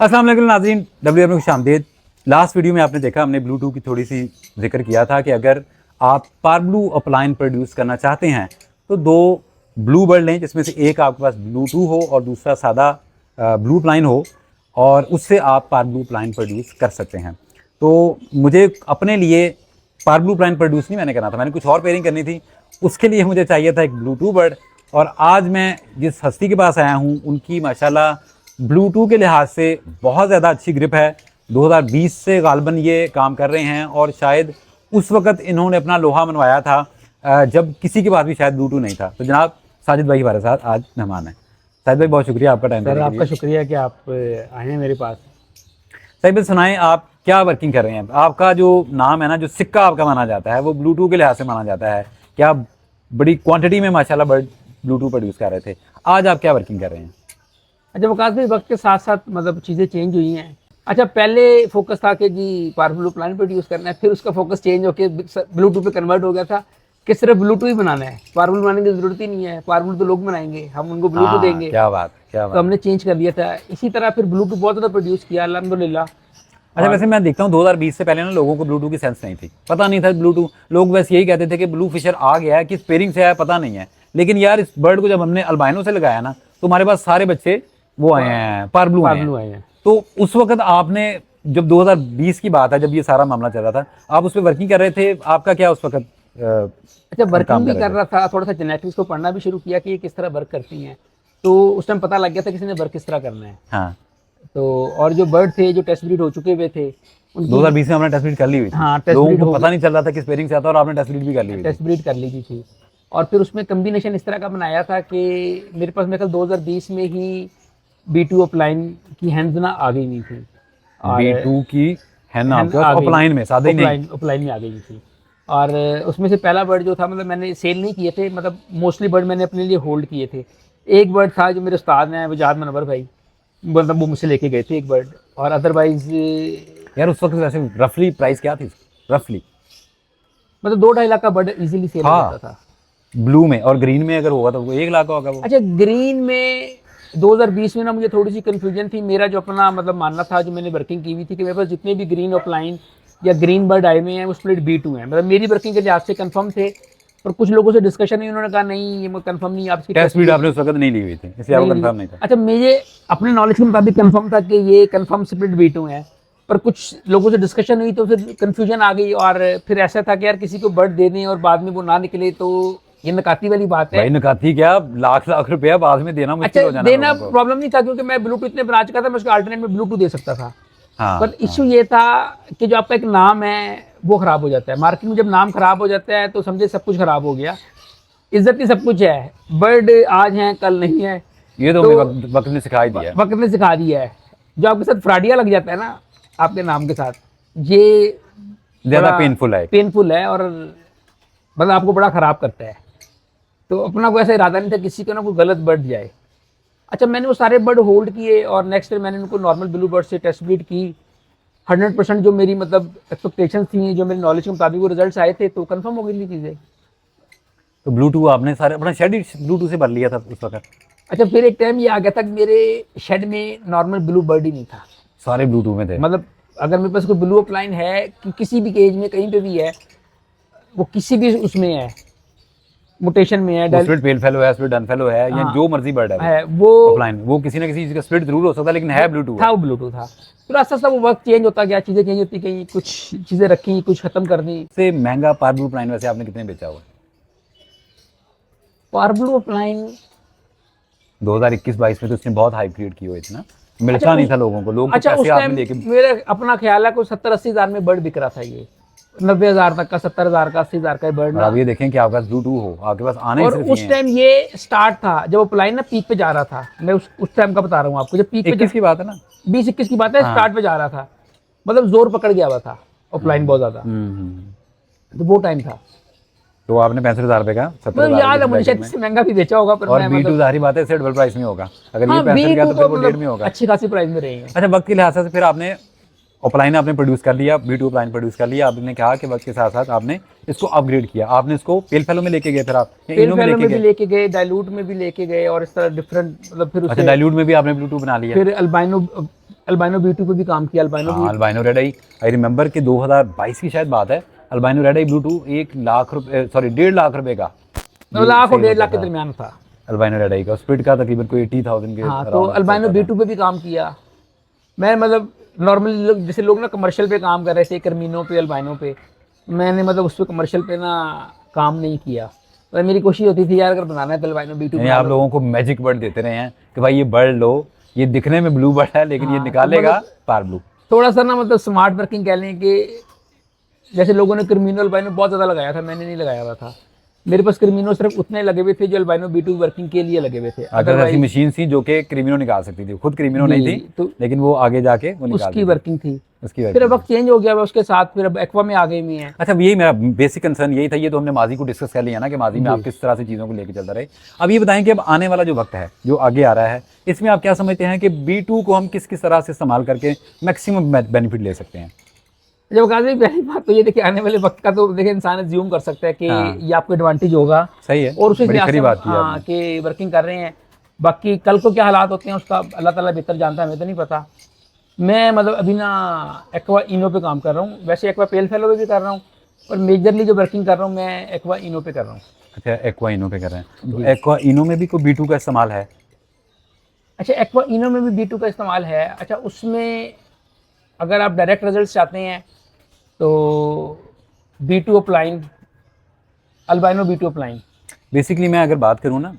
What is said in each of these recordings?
अस्सलाम वालेकुम नाज़रीन, WM में खुशामदीद। लास्ट वीडियो में आपने देखा हमने ब्लूटूथ की थोड़ी सी जिक्र किया था कि अगर आप पारब्लू अपलाइन प्रोड्यूस करना चाहते हैं तो दो ब्लू बर्ड लें जिसमें से एक आपके पास ब्लूटूथ हो और दूसरा सादा ब्लू अपलाइन हो और उससे आप पारब्लू अपलाइन प्रोड्यूस कर सकते हैं। तो मुझे अपने लिए पारब्लू अपलाइन प्रोड्यूस नहीं मैंने करना था, मैंने कुछ और पेयरिंग करनी थी। उसके लिए मुझे चाहिए था एक ब्लूटूथ बर्ड और आज मैं जिस हस्ती के पास आया हूँ उनकी माशाल्लाह ब्लूटूथ के लिहाज से बहुत ज़्यादा अच्छी ग्रिप है। 2020 से गालबन ये काम कर रहे हैं और शायद उस वक्त इन्होंने अपना लोहा मनवाया था जब किसी के पास भी शायद ब्लूटूथ नहीं था। तो जनाब साजिद भाई हमारे साथ आज मेहमान हैं। साजिद भाई बहुत शुक्रिया आपका टाइम देने के लिए। आपका शुक्रिया कि आप आए हैं मेरे पास। साजिद भाई सुनाएं, आप क्या वर्किंग कर रहे हैं? आपका जो नाम है ना, जो सिक्का आपका माना जाता है वो ब्लूटूथ के लिहाज से माना जाता है कि आप बड़ी क्वान्टिटी में माशाल्लाह बर्ड ब्लूटूथ प्रोड्यूस कर रहे थे। आज आप क्या वर्किंग कर रहे हैं? अच्छा वकास भाई, वक्त के साथ साथ मतलब चीज़ें चेंज हुई हैं। अच्छा पहले फोकस था कि जी पारब्लू प्लान प्रोड्यूस करना है, फिर उसका फोकस चेंज होकर ब्लूटूथ पे कन्वर्ट हो गया था कि सिर्फ ब्लूटूथ ही बनाना है, पारब्लू बनाने की जरूरत ही नहीं है। पारब्लू तो लोग बनाएंगे, हम उनको ब्लूटूथ देंगे। क्या बात, क्या बात। तो हमने चेंज कर दिया था। इसी तरह फिर ब्लूटूथ बहुत ज़्यादा प्रोड्यूस किया अल्हम्दुलिल्लाह। अच्छा वैसे मैं देखता हूँ 2020 से पहले ना लोगों को ब्लूटूथ की सेंस नहीं थी, पता नहीं था ब्लूटूथ। लोग बस यही कहते थे कि ब्लू फिशर आ गया है, किस पेयरिंग से आया पता नहीं है। लेकिन यार इस बर्ड को जब हमने अल्बाइनो से लगाया ना तो हमारे पास सारे बच्चे वो आए हैं, पारब्लू आए हैं। तो उस वक्त आपने जब 2020 की बात है, जब ये सारा मामला चल रहा था, आप उस पर वर्किंग कर रहे थे। आपका क्या उस वक्त अच्छा वर्किंग भी कर रहा था, थोड़ा सा जेनेटिक्स को पढ़ना भी शुरू किया कि ये किस तरह वर्क करती हैं। तो उस टाइम पता लग गया था किसी ने वर्क किस तरह करना है। हाँ। तो और जो बर्ड थे जो टेस्ट ब्रीड हो चुके हुए थे 2020 में हमने टेस्ट ब्रीड कर ली हुई थी। हाँ, लोगों को पता नहीं चल रहा था किस पेयरिंग से आता और आपने टेस्ट ब्रीड भी कर ली हुई टेस्ट ब्रीड कर ली थी। और फिर उसमें कम्बिनेशन इस तरह का बनाया था कि मेरे पास मेरे ख्याल 2020 में ही B2 अपलाइन की हैंड्स ना आ गई हुई थी। B2 की हैन आपके पास अपलाइन में, सादे नहीं अपलाइन में आ गई थी। और उसमें से पहला बर्ड जो था, मतलब मैंने सेल नहीं किए थे, मतलब मोस्टली बर्ड मैंने अपने लिए होल्ड किए थे। एक बर्ड था जो मेरे उस्ताद हैं वजाद मनवर भाई, मतलब वो मुझसे लेके गए थे एक बर्ड। और अदरवाइज यार उस वक्त वैसे रफली प्राइस क्या थी? रफली मतलब 2-2.5 लाख का बर्ड इजीली सेल हो जाता था ब्लू में। और ग्रीन में अगर होगा तो 1 लाख का होगा वो। अच्छा ग्रीन में 2020 में ना मुझे थोड़ी सी कंफ्यूजन थी। मेरा जो अपना मतलब मानना था, जो मैंने वर्किंग की हुई थी, कि मेरे पास जितने भी ग्रीन अपलाइन या ग्रीन बर्ड आए हुए हैं वो स्प्लिट B2 है। मतलब मेरी वर्किंग के लिहाज से कंफर्म थे, पर कुछ लोगों से डिस्कशन हुई, उन्होंने कहा नहीं ये कंफर्म नहीं, आपकी टेस्ट ब्रीड आपने उस वक्त नहीं ली हुई थी इसलिए आपको कंफर्म नहीं था। अच्छा मुझे अपने नॉलेज के मुताबिक कंफर्म था कि ये कंफर्म स्प्लिट B2 है, पर कुछ लोगों से डिस्कशन हुई तो फिर कंफ्यूजन आ गई। और फिर ऐसा था कि यार किसी को बर्ड दे दें और बाद में वो ना निकले तो ये नकाती वाली बात है। भाई नकाती क्या, लाख लाख रुपया बाद में देना मुश्किल हो जाना। देना प्रॉब्लम नहीं था क्योंकि मैं ब्लूटूथ इतने बना चुका था, मैं उसको अल्टरनेट में ब्लूटूथ दे सकता था। हाँ, पर इशू ये था कि जो आपका एक नाम है वो खराब हो जाता है। मार्केट में जब नाम खराब हो जाता है तो समझे सब कुछ खराब हो गया। इज्जत ही सब कुछ है, बर्ड आज हैं कल नहीं है। ये तो वक्त ने सिखा दिया, वक्त ने सिखा दिया है। जो आपके साथ फ्रॉडिया लग जाता है ना आपके नाम के साथ, ये ज्यादा पेनफुल है और मतलब आपको बड़ा खराब करता है। तो अपना कोई ऐसा इरादा नहीं था किसी को ना कोई गलत बर्ड जाए। अच्छा मैंने वो सारे बर्ड होल्ड किए और नेक्स्ट डे मैंने उनको नॉर्मल ब्लू बर्ड से टेस्ट ब्रीड की। 100% जो मेरी मतलब एक्सपेक्टेशंस थी, जो मेरी नॉलेज के मुताबिक वो रिजल्ट्स आए थे, तो कंफर्म हो गई थी चीज़ें। तो ब्लूटूथ आपने सारे अपना शेड ही ब्लूटूथ से भर लिया था उस वक्त? अच्छा फिर एक टाइम ये आ गया था कि मेरे शेड में नॉर्मल ब्लू बर्ड ही नहीं था, सारे ब्लूटूथ में थे। मतलब अगर मेरे पास कोई ब्लू अपलाइन है कि किसी भी केज में कहीं पे भी है, वो किसी भी उसमें है, मुटेशन में है, स्प्लिट पेल फेलो है, स्प्लिट डन फेलो है, या जो मर्जी बर्ड है वो अपलाइन, वो किसी ना किसी चीज का स्प्लिट जरूर हो सकता है लेकिन है ब्लूटूथ था। वो ब्लूटूथ था। फिर आस्ता आस्ता वो वक्त चेंज होता गया, चीज़ें चेंज होती गई, कुछ चीज़ें रखी, कुछ खत्म कर दी। से महंगा पारब्लू अपलाइन वैसे आपने कितने बेचा हुआ? पारब्लू अपलाइन 2021-22 में तो उसने बहुत हाइप क्रिएट की हुई थी ना, मिलता नहीं था लोगों को। लोग अच्छा पैसे आपने लेके, मेरा अपना ख्याल है कोई 70-80 हज़ार में बर्ड बिक रहा था। ये 90,000 तक का, 70,000 का, 80,000 का बर्ड। आप ये देखें कि आपके पास ब्लूटूथ हो, आपके पास आने और उस टाइम ये स्टार्ट था जब अपलाइन ना पीक पे जा रहा था। मैं उस टाइम का बता रहा हूँ आपको, जब पीक पे की बात है ना, 20-21 की बात है, स्टार्ट पे जा रहा था, मतलब जोर पकड़ गया हुआ था अपलाइन बहुत ज्यादा। तो वो टाइम था। तो आपने 65,000 रुपए का, 70,000 याद है मुझे, शायद इससे महंगा भी बेचा होगा। पर और B2 जाहिर बात है इससे डबल प्राइस में होगा। अगर ये 65 का तो फिर वो 1.5 में होगा, अच्छी खासी प्राइस में रहेंगे। अच्छा वक्त के लिहाज से फिर आपने अपलाइन आपने प्रोड्यूस कर लिया, B2 अपलाइन प्रोड्यूस कर लिया, आपने कहा कि वक्त के साथ साथ आपने इसको अपग्रेड किया, आपने इसको पेल फेलो में लेके गए, फिर आप या पेल इनो में फेलो में लेके भी गए? लेके गए, डाइल्यूट में भी लेके गए, और इस तरह डिफरेंट मतलब फिर अच्छा, उसे डाइल्यूट में भी आपने ब्लू2 बना लिया? फिर अल्बाइनो अल्बाइनो B2 पे भी काम किया। अल्बाइनो हाँ, अल्बाइनो रेड आई रिमेंबर कि 2022 की शायद बात है, अल्बाइनो रेड आई ब्लू2 1,00,000 ₹1.5 लाख का लाख और सेल 1.5 लाख के होता था दरमियान था। अल्बाइनो रेड आई का, स्प्लिट का तकरीबन कोई 80,000 के हाँ, तो अराउंड अल्बाइनो चलता था। B2 पे भी काम किया मैं। मतलब नॉर्मली लोग जैसे लोग ना कमर्शियल पे काम कर रहे थे, कर्मिनो पे, अल्बाइनो पे, मैंने मतलब उस पर कमर्शियल पे ना काम नहीं किया। तो मेरी कोशिश होती थी यार अगर बनाना है तो अल्बाइनो B2 यानी बना आप लो। लोगों को मैजिक बर्ड देते रहे हैं कि भाई ये बर्ड लो, ये दिखने में ब्लू बर्ड है लेकिन ये हाँ, तो निकालेगा मतलब पार ब्लू। थोड़ा सा ना मतलब स्मार्ट वर्किंग कह लें कि जैसे लोगों ने कर्मिनो अल्बाइनो बहुत ज़्यादा लगाया था, मैंने नहीं लगाया हुआ था। मेरे पास कर्मिनो सिर्फ उतने लगे हुए थे जो अल्बाइनो B2 वर्किंग के लिए लगे हुए थे। अगर ऐसी अदरवाइज मशीन थी जो कि क्रिमिनो निकाल सकती थी, खुद क्रिमिनो नहीं थी, तो लेकिन वो आगे जाके वो निकाल उसकी देती वर्किंग थी। उसकी फिर वर्किंग अब वक्त चेंज हो गया, उसके साथ फिर अब एक्वा में आ गए हुए हैं। अच्छा, यही मेरा बेसिक कंसर्न यही था। ये तो हमने माजी को डिस्कस कर लिया ना कि माजी में जी। आप किस तरह से चीज़ों को लेकर चलता रहे। अब ये बताएं कि अब आने वाला जो वक्त है जो आगे आ रहा है, इसमें आप क्या समझते हैं कि B2 को हम किस किस तरह से इस्तेमाल करके मैक्सिमम बेनिफिट ले सकते हैं? जब काजी पहली बात तो ये देखिए, आने वाले वक्त का तो देखिए इंसान ज्यूम कर सकता है कि हाँ। ये आपको एडवांटेज होगा, सही है, और उसी बड़ी लिहाज खरी से बात की हाँ आपने। कि वर्किंग कर रहे हैं। बाकी कल को क्या हालात होते हैं उसका अल्लाह ताला बेहतर जानता है, हमें तो नहीं पता। मैं मतलब अभी ना एक्वा इनो पे काम कर रहा हूँ, वैसे एक्वा पेल फेलो पे भी कर रहा हूँ, और मेजरली जो वर्किंग कर रहा हूँ मैं एक्वा इनो पे कर रहा हूँ। अच्छा, एक्वा इनो पे कर रहे हैं, तो जी। एक्वा इनो में भी कोई B2 का इस्तेमाल है? अच्छा, एक्वा इनो में भी B2 का इस्तेमाल है। अच्छा, उसमें अगर आप डायरेक्ट रिजल्ट चाहते हैं तो B2 upline, albino B2 upline. Basically मैं अगर बात करूँ ना,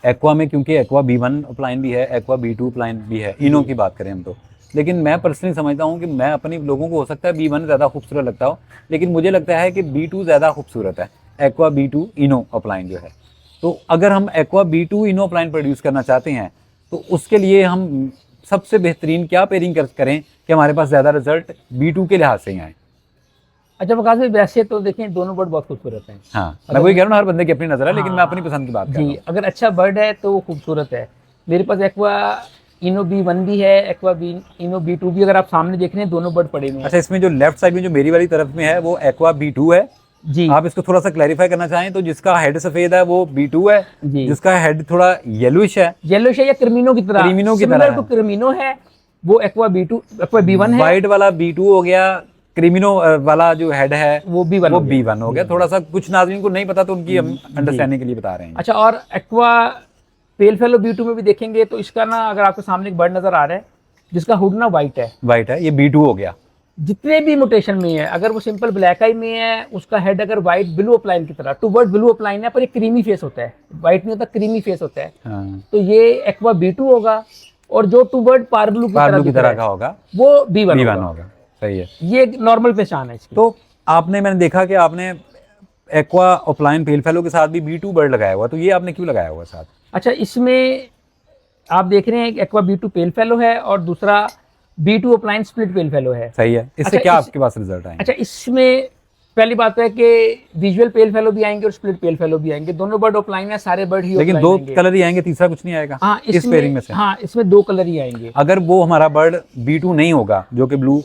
एक्वा में, क्योंकि एक्वा B1 अपलाइन भी है, एक्वा B2 अपलाइन भी है, इनो की बात करें हम तो, लेकिन मैं पर्सनली समझता हूँ कि मैं अपनी लोगों को हो सकता है B1 ज़्यादा खूबसूरत लगता हो, लेकिन मुझे लगता है कि B2 ज़्यादा खूबसूरत है, एक्वा B2 इनो अपलाइन जो है। तो अगर हम एक्वा B2 इनो अपलाइन प्रोड्यूस करना चाहते हैं तो उसके लिए हम सबसे बेहतरीन क्या पेयरिंग करें कि हमारे पास ज़्यादा रिजल्ट B2 के लिहाज से ही आए? अच्छा वकास भाई, वैसे तो देखें दोनों बर्ड बहुत खूबसूरत हैं। हाँ, मैं वही कह रहा हूँ ना, हर बंदे की अपनी नज़र है, लेकिन मैं अपनी पसंद की बात कर रहा जी, हूँ। अगर अच्छा बर्ड है तो वो खूबसूरत है। मेरे पास एक्वा इनो B1 भी है, एक्वा इनो B2 भी, अगर आप सामने देख रहे हैं दोनों बर्ड पड़े हुए हैं। अच्छा, इसमें जो लेफ्ट साइड में जो मेरी वाली तरफ में है वो एक्वा B2 है। जी आप इसको थोड़ा सा क्लैरिफाई करना चाहें तो जिसका हेड सफेद है वो B2 है, जी, जिसका हेड थोड़ा येलोइश है येलो है या क्रिमिनो की तरह, क्रीमिनो की सिमिलर तरह टू है, क्रिमिनो है, वो एक्वा B1 है, वाइट वाला B2 हो गया, क्रीमिनो वाला जो हेड है वो B1 वो हो गया। B1 हो गया। थोड़ा सा कुछ नाज़रीन को नहीं पता तो उनकी हम जी। अंडरस्टैंडिंग के लिए बता रहे हैं। अच्छा, और एक्वा पेल फेलो B2 में भी देखेंगे तो इसका ना, अगर आपके सामने एक बर्ड नजर आ रहा है जिसका हुड ना वाइट है, वाइट है, ये B2 हो गया। जितने भी मोटेशन में है, अगर वो सिंपल ब्लैक आई में है, उसका हेड अगर व्हाइट ब्लू अपलाइन की तरह, टू वर्ड ब्लू अपलाइन है पर एक क्रीमी फेस होता है, व्हाइट नहीं होता, क्रीमी फेस होता है, हाँ, तो ये एक्वा B2 होगा। और जो टू वर्ड पारब्लू की पार्लू की तरह तरह दिख का रहा होगा, है वो B1 B1 होगा। होगा। सही है। ये नॉर्मल पहचान है इसकी। तो आपने, मैंने देखा कि आपने एक्वा ऑफलाइन पेल फेलो के साथ भी B2 बर्ड लगाया हुआ, तो ये आपने क्यों लगाया हुआ साथ? अच्छा, इसमें आप देख रहे हैं एक्वा B2 पेल फेलो है और दूसरा B2 अपलाइन स्प्लिट पेल फेलो है। सही है। इससे अच्छा, क्या आपके पास रिजल्ट आएंगे? अच्छा, इसमें पहली बात है कि विजुअल पेल फेलो भी आएंगे और स्प्लिट पेल फेलो भी आएंगे, दोनों बर्ड ऑफलाइन है, सारे बर्ड ही लेकिन ऑफलाइन दो आएंगे। कलर ही आएंगे, तीसरा कुछ नहीं आएगा हाँ, इस पेयरिंग में से? हाँ, इसमें 2 कलर ही आएंगे। अगर वो हमारा बर्ड B2 नहीं होगा जो कि ब्लू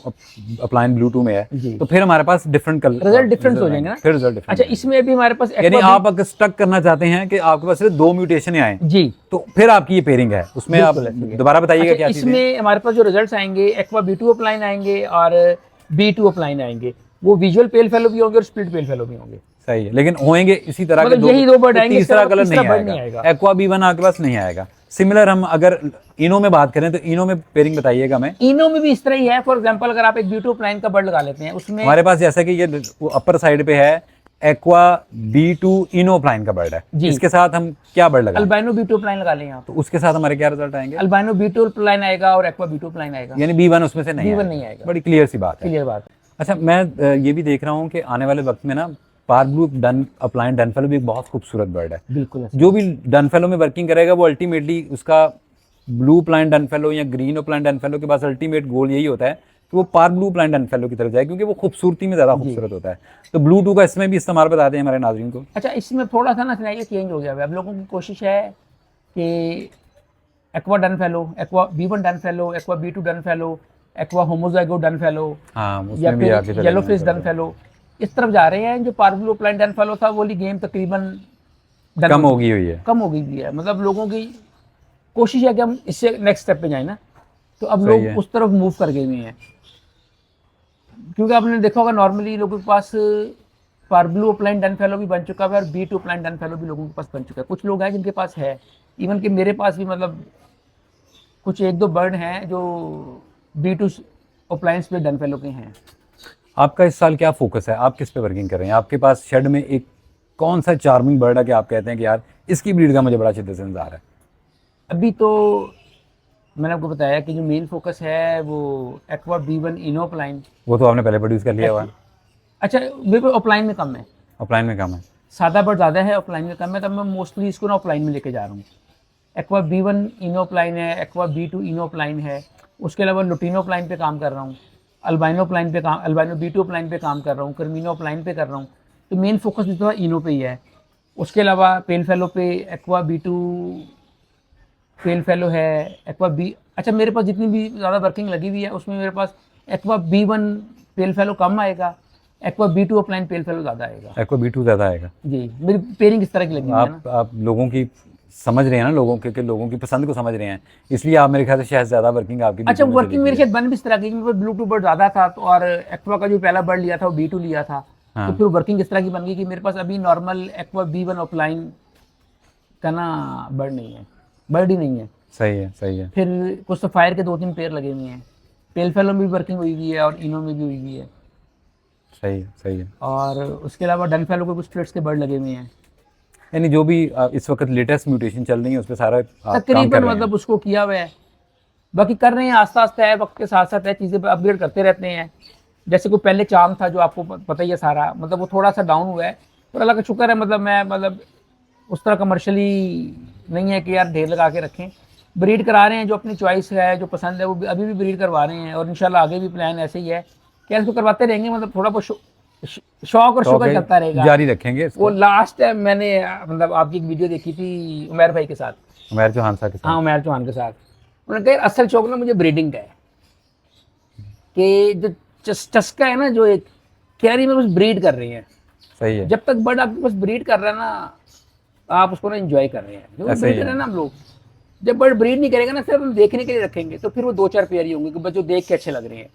अपलाइन ब्लू 2 में है, जी। तो फिर हमारे पास डिफरेंट कलर रिजल्ट डिफरेंस हो जाएंगे ना। फिर रिजल्ट डिफरेंट। अच्छा, इसमें भी हमारे पास यानी एक्वा आप अगर स्टक करना चाहते हैं कि आपके पास सिर्फ 2 म्यूटेशन आए जी, तो फिर आपकी ये पेयरिंग है, उसमें आप बिल्कुल ऐसे ही है। दोबारा बताइएगा अच्छा, क्या चीज़ है? इसमें हमारे पास जो रिजल्ट्स आएंगे, एक्वा B2 अपलाइन आएंगे और B2 अपलाइन आएंगे, वो विजुअल पेल फेलो भी होंगे और स्प्लिट पेल फेलो भी होंगे। सही है, लेकिन होंगे इसी तरह के मतलब यही दो बर्ड तो आएंगे, इसके तीसरा अलावा कलर तीसरा नहीं बर्ड नहीं आएगा। आएगा। एक्वा B1 आपके पास नहीं आएगा। सिमिलर हम अगर इनो में बात करें तो इनो में पेयरिंग बताइएगा। मैं इनो में भी इस तरह ही है। फॉर एग्जांपल, अगर आप एक B2 अपलाइन का बर्ड लगा लेते हैं, उसमें हमारे पास जैसा कि ये अपर साइड पे है एक्वा B2 इनो अपलाइन का बर्ड है, जी। इसके साथ हम क्या बर्ड लगाएं? अल्बाइनो B2 अपलाइन लगा लें आप, तो उसके साथ हमारे क्या रिजल्ट आएंगे? अल्बाइनो B2 अपलाइन आएगा और एक्वा B2 अपलाइन आएगा। यानी B1 उसमें से नहीं B1 नहीं आएगा। बड़ी क्लियर सी बात है। क्लियर बात है। अच्छा, मैं ये भी देख रहा हूँ कि आने वाले वक्त में ना पारब्लू डन अपलाइन डन फेलो भी एक बहुत खूबसूरत बर्ड है। बिल्कुल ऐसा। जो भी डन फेलो में वर्किंग करेगा वो अल्टीमेटली उसका ब्लू प्लाइन डन फेलो या ग्रीन प्लाइन डन फेलो के पास अल्टीमेट गोल यही होता है कि वो पार ब्लू प्लाइन डन फेलो की तरफ जाए, क्योंकि वो खूबसूरती में ज़्यादा खूबसूरत होता है। तो ब्लू 2 का इसमें भी इस्तेमाल बता दें हमारे नाज़रीन को। अच्छा, इसमें थोड़ा सा ना सिनेरियो चेंज हो गया है। अब लोगों की कोशिश है कि एक्वा डन फेलो, एक्वा B1 डन फेलो, एक्वा B2 डन फेलो, एक्वा होमोजाइगो डन फेलो हाँ या उसमें भी आगे फिर चले येलो गए फेस हैं डन बड़े। फेलो, इस तरफ जा रहे हैं। जो पार्बलू अपलाइन डन फेलो था वो वाली गेम तकरीबन done कम हो चुकी गई हुई है। कम हो गई भी है। मतलब लोगों की कोशिश है कि हम इससे नेक्स्ट स्टेप पे जाए ना, तो अब सही लोग है। उस तरफ मूव कर गए हुए हैं। क्योंकि आपने देखा होगा नॉर्मली लोगों के पास पार्बलू अपलाइन डन फेलो भी बन चुका है और B2 अपलाइन डन फेलो भी लोगों के पास बन चुका है। कुछ लोग हैं जिनके पास है, इवन कि मेरे पास भी मतलब कुछ एक दो बर्ड हैं जो B2 अपलाइंस पे डन फेलो के हैं। आपका इस साल क्या फोकस है, आप किस पे वर्किंग कर रहे हैं? आपके पास शेड में एक कौन सा चार्मिंग बर्ड है कि आप कहते हैं कि यार इसकी ब्रीड का मुझे बड़ा शिद्दत से इंतजार है? अभी तो मैंने आपको बताया कि जो मेन फोकस है वो एक्वा B1 इनो अपलाइन। वो तो आपने पहले प्रोड्यूस कर लिया हुआ है। अच्छा, मेरे को अपलाइन में कम है, अपलाइन में कम है। सादा बर्ड ज़्यादा है, ऑफलाइन में कम है, तब मैं मोस्टली इसको ना ऑफलाइन में लेके जा रहा हूँ। एक्वा B1 इनो ऑफलाइन है, एक्वा B2 इनो ऑफलाइन है, उसके अलावा लुटिनो ऑफलाइन पे काम कर रहा हूँ, अल्बाइनो ऑफलाइन पे काम, अल्बाइनो B2 ऑफलाइन पे काम कर रहा हूँ, कर्मिनो ऑफलाइन पे कर रहा हूँ। तो मेन फोकस जो है इनो पे ही है। उसके अलावा पेल फेलो पे एक्वा B2 पेल फेलो है, एक्वा बी, अच्छा मेरे पास जितनी भी ज़्यादा वर्किंग लगी हुई है उसमें मेरे पास एक्वा B1 पेल फेलो कम आएगा, एक्वा B2 ऑफलाइन पेल फेलो ज़्यादा आएगा। एक्वा B2 ज़्यादा आएगा। जी, मेरी पेयरिंग इस तरह की लगी हुई है ना। आप लोगों की समझ रहे हैं ना, लोगों के लोगों की पसंद को समझ रहे हैं, इसलिए आप मेरे ख्याल से शायद ज़्यादा वर्किंग आपकी अच्छा, B2 में वर्किंग चली मेरे गई है। शायद बन भी इस तरह की, मेरे पास ब्लूटूथ बर्ड ज़्यादा था तो, और एक्वा का जो पहला बर्ड लिया था वो B2 लिया था। हाँ। तो फिर वर्किंग इस तरह की बन गई कि मेरे पास अभी नॉर्मल एक्वा B1 ऑफलाइन का ना बर्ड नहीं है, बर्ड ही नहीं है। सही है, सही है। फिर कुछ तो फायर के 2-3 पेयर लगे हुए हैं, पेल फेलो में भी वर्किंग हुई हुई है और इनो में भी हुई हुई है, सही है, सही है। और उसके अलावा डन फेलो के कुछ स्प्लिट्स के बर्ड लगे हुए हैं। यानी जो भी इस वक्त लेटेस्ट म्यूटेशन चल रही है उस पर सारा आप काम कर तकरीबन रहे हैं। मतलब उसको किया हुआ है, बाकी कर रहे हैं आस्ता आस्ता है, वक्त के साथ साथ है, चीज़ें अपग्रेड करते रहते हैं। जैसे कोई पहले चाम था जो आपको पता ही है सारा, मतलब वो थोड़ा सा डाउन हुआ है, पर अल्लाह का शुक्र है, मतलब मैं मतलब उस तरह कमर्शियली नहीं है कि यार ढेर लगा के रखें। ब्रीड करा रहे हैं, जो अपनी चॉइस है, जो पसंद है, वो अभी भी ब्रीड करवा रहे हैं, और इंशाल्लाह आगे भी प्लान ऐसे ही है कि इसको करवाते रहेंगे। मतलब थोड़ा बहुत शौक और तो शुक्र करता रहेगा, जारी रखेंगे इसको। वो लास्ट टाइम मैंने मतलब आपकी एक वीडियो देखी थी उमर भाई के साथ, उमैर चौहान साहब के साथ। हाँ उमर चौहान के साथ, उन्होंने कहा असल शौक ना मुझे ब्रीडिंग का है, कि जो चस्का है ना, जो एक कैरी में बस ब्रीड कर रहे हैं। सही है। जब तक बर्ड आपके पास ब्रीड कर रहा है ना, आप उसको ना एंजॉय कर रहे हैं, जो ऐसे ही ब्रीडर है। है ना हम लोग। जब बर्ड ब्रीड नहीं करेगा ना, सिर्फ हम देखने के लिए रखेंगे, तो फिर वो 2-4 पेयर ही होंगे कि बस जो देख के अच्छे लग रहे हैं।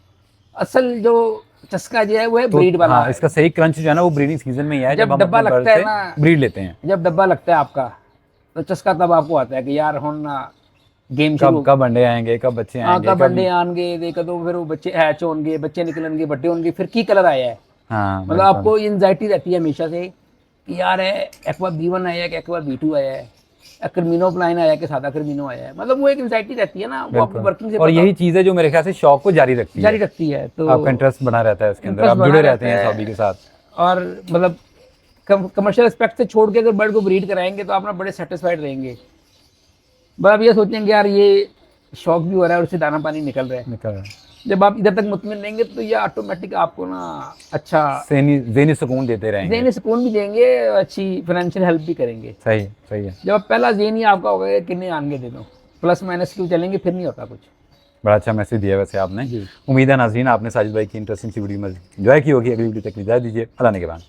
असल जो चस्का जो है वो है तो ब्रीड वाला हाँ, है। इसका सही क्रंच जो है ना वो ब्रीडिंग सीजन में ही है, जब जब हम डब्बा अपने बर्ड लगता है से ना, ब्रीड लेते हैं। जब डब्बा लगता है आपका, तो चस्का तब आपको आता है कि यार हम ना गेम शुरू कब अंडे आएंगे, कब बच्चे हाँ, आएंगे, कब अंडे आएंगे, देखो तो फिर वो बच्चे हैच होंगे, बच्चे निकलेंगे, बड्डे होंगे, फिर की कलर आया है। हाँ मतलब आपको एंजाइटी रहती है हमेशा से कि यार है एक्वा B1 आया है कि एक्वा B2 आया है, कर्मिनो प्लाइन आया है कि सादा कर्मिनो आया है। मतलब वो एक एंजाइटी रहती है ना, वो आपको वर्किंग से और पता यही चीज़ है जो मेरे ख्याल से शौक को जारी रखती जारी है। रखती है। तो आपका इंटरेस्ट बना रहता है उसके अंदर, interest आप बना जुड़े रहता रहते हैं इस है। हॉबी के साथ। और मतलब कमर्शियल एस्पेक्ट से छोड़ के अगर बर्ड को ब्रीड कराएंगे तो आप ना बड़े सेटिस्फाइड रहेंगे। बस आप ये सोचेंगे यार ये शौक भी हो रहा है और उससे दाना पानी निकल रहा है। निकल रहा है। जब आप इधर तक मुतमिन रहेंगे तो ये ऑटोमेटिक आपको ना अच्छा ज़हनी सुकून देते रहेंगे। ज़हनी सुकून भी देंगे, अच्छी फाइनेंशियल हेल्प भी करेंगे। सही, सही है। जब पहला ज़हन ही आपका होगा कि कितने आगे दे दो, प्लस माइनस क्यों चलेंगे, फिर नहीं होता कुछ। बड़ा अच्छा मैसेज दिया वैसे आपने। जी। उम्मीद है नाज़रीन आपने साजिद भाई की इंटरेस्टिंग सी वीडियो में एंजॉय की होगी। अगली वीडियो तक इजाज़त दीजिए, अल्लाह ने के बाद।